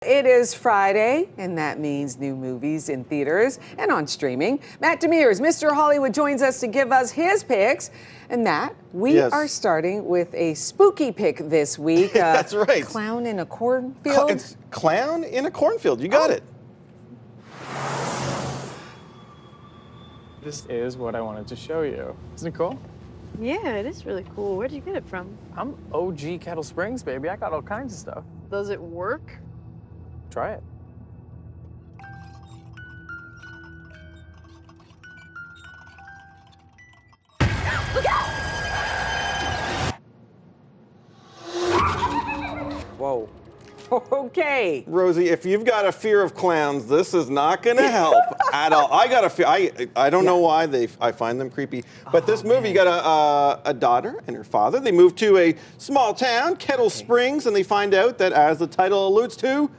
it is Friday, and that means new movies in theaters and on streaming. Matt Demers, Mr. Hollywood, joins us to give us his picks. And Matt, we are starting with a spooky pick this week. That's right. Clown in a cornfield. It's Clown in a Cornfield. You got it. This is what I wanted to show you. Isn't it cool? Yeah, it is really cool. Where'd you get it from? I'm OG Kettle Springs, baby. I got all kinds of stuff. Does it work? Try it. Look out! Whoa. Okay. Rosie, if you've got a fear of clowns, this is not going to help at all. I got a fear. I don't know why I find them creepy. But this movie, you got a daughter and her father. They move to a small town, Kettle Springs, and they find out that, as the title alludes to,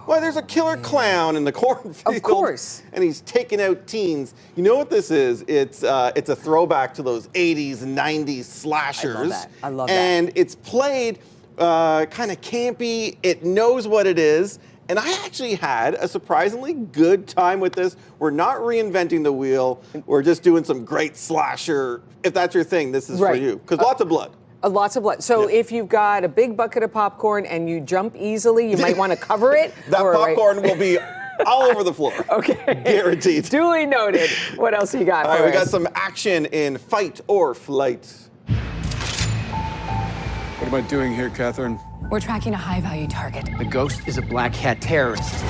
well, there's a killer clown in the cornfield. Of course. And he's taking out teens. You know what this is? It's a throwback to those 80s and 90s slashers. I love that. I love that. And it's played kind of campy. It knows what it is. And I actually had a surprisingly good time with this. We're not reinventing the wheel. We're just doing some great slasher. If that's your thing, this is for you. Because lots of blood. Lots of blood. So if you've got a big bucket of popcorn and you jump easily, you might want to cover it. That popcorn will be all over the floor. Okay. Guaranteed. Duly noted. What else you got for us? We got some action in Fight or Flight. What am I doing here, Catherine? We're tracking a high-value target. The ghost is a black hat terrorist.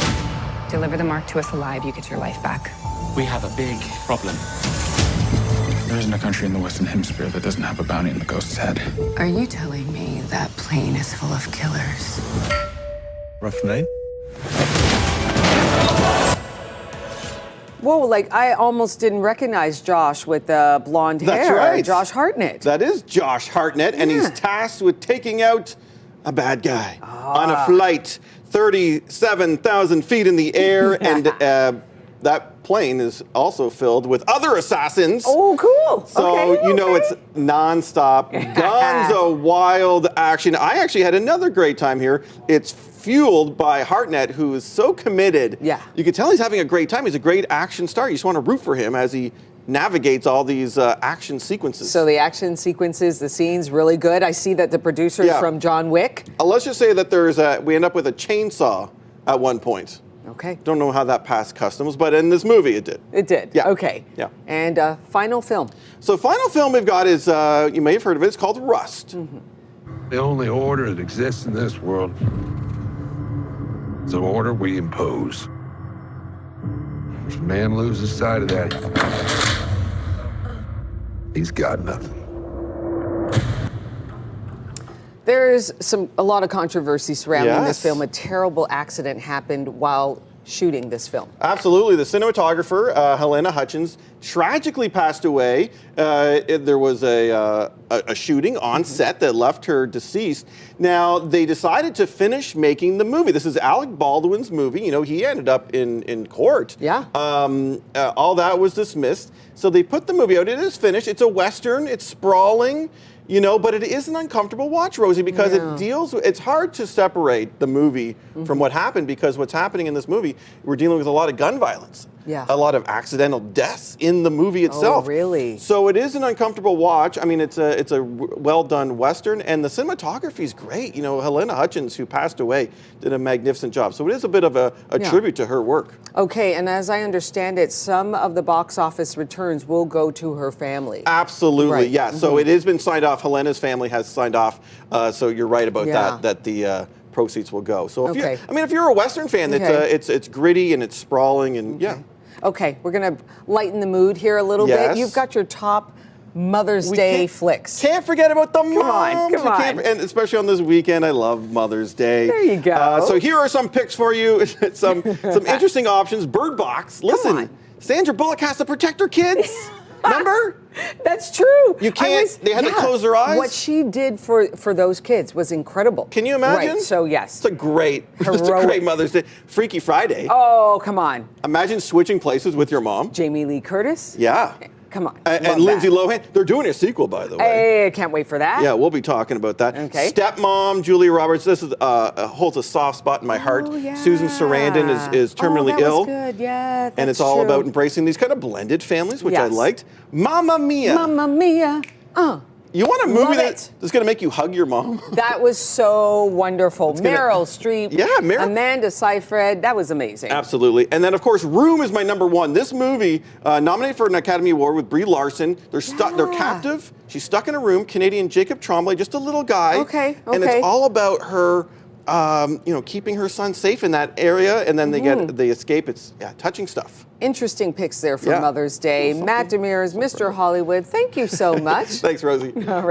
Deliver the mark to us alive, you get your life back. We have a big problem. There isn't a country in the Western Hemisphere that doesn't have a bounty on the ghost's head. Are you telling me that plane is full of killers? Rough night? Whoa, like I almost didn't recognize Josh with the blonde hair. That's right. Josh Hartnett. That is Josh Hartnett, and he's tasked with taking out a bad guy on a flight 37,000 feet in the air, and that plane is also filled with other assassins. Oh, cool. So, Okay. it's nonstop, gonzo wild action. I actually had another great time here. It's fueled by Hartnett, who is so committed. Yeah. You can tell he's having a great time. He's a great action star. You just want to root for him as he navigates all these action sequences. So the action sequences, the scenes, really good. I see that the producers from John Wick. Let's just say that we end up with a chainsaw at one point. Okay. Don't know how that passed customs, but in this movie it did. It did. Yeah. Okay. Yeah. And final film. So final film we've got is, you may have heard of it, it's called Rust. Mm-hmm. The only order that exists in this world is an order we impose. If a man loses sight of that, he's got nothing. There's a lot of controversy surrounding this film. A terrible accident happened while shooting this film. Absolutely. The cinematographer, Helena Hutchins, tragically passed away. There was a shooting on set that left her deceased. Now, they decided to finish making the movie. This is Alec Baldwin's movie. You know, he ended up in court. Yeah. All that was dismissed. So they put the movie out. It is finished. It's a Western. It's sprawling. But it is an uncomfortable watch, Rosie, because it's hard to separate the movie from what happened, because what's happening in this movie, we're dealing with a lot of gun violence. Yeah. A lot of accidental deaths in the movie itself. Oh, really? So it is an uncomfortable watch. I mean, it's a well-done Western, and the cinematography is great. Helena Hutchins, who passed away, did a magnificent job. So it is a bit of a tribute to her work. Okay, and as I understand it, some of the box office returns will go to her family. Absolutely, yeah. So it has been signed off. Helena's family has signed off. So you're right about that the proceeds will go. So if you're a Western fan, it's gritty and it's sprawling and Okay, we're going to lighten the mood here a little bit. You've got your top Mother's Day flicks. Can't forget about the moms. Come on. And especially on this weekend, I love Mother's Day. There you go. So here are some picks for you. some interesting options. Bird Box. Listen, Sandra Bullock has to protect her kids. Remember? That's true. You can't. They had to close their eyes. What she did for those kids was incredible. Can you imagine? Right. So yes, it's a great Mother's Day. Freaky Friday. Oh, come on. Imagine switching places with your mom. Jamie Lee Curtis. Yeah. come on. And Love Lindsay that. Lohan. They're doing a sequel, by the way. Hey, I can't wait for that. Yeah, we'll be talking about that. Okay. Stepmom, Julia Roberts. This is holds a soft spot in my heart. Oh, yeah. Susan Sarandon is terminally that ill. Was good. Yeah, that's And it's all true. about embracing these kind of blended families, which I Yes. liked. Mamma Mia. Mamma Mia. You want a movie Love that's going to make you hug your mom? That was so wonderful. gonna- Meryl Streep. Yeah, Meryl. Amanda Seyfried. That was amazing. Absolutely. And then, of course, Room is my number one. This movie, nominated for an Academy Award with Brie Larson. They're stuck. They're captive. She's stuck in a room. Canadian Jacob Tremblay, just a little guy. Okay, And okay. it's all about her, keeping her son safe in that area. And then they escape. It's touching stuff. Interesting picks there for Yeah. Mother's Day. Matt Demers, Mr. Hollywood, thank you so much. Thanks, Rosie. All right.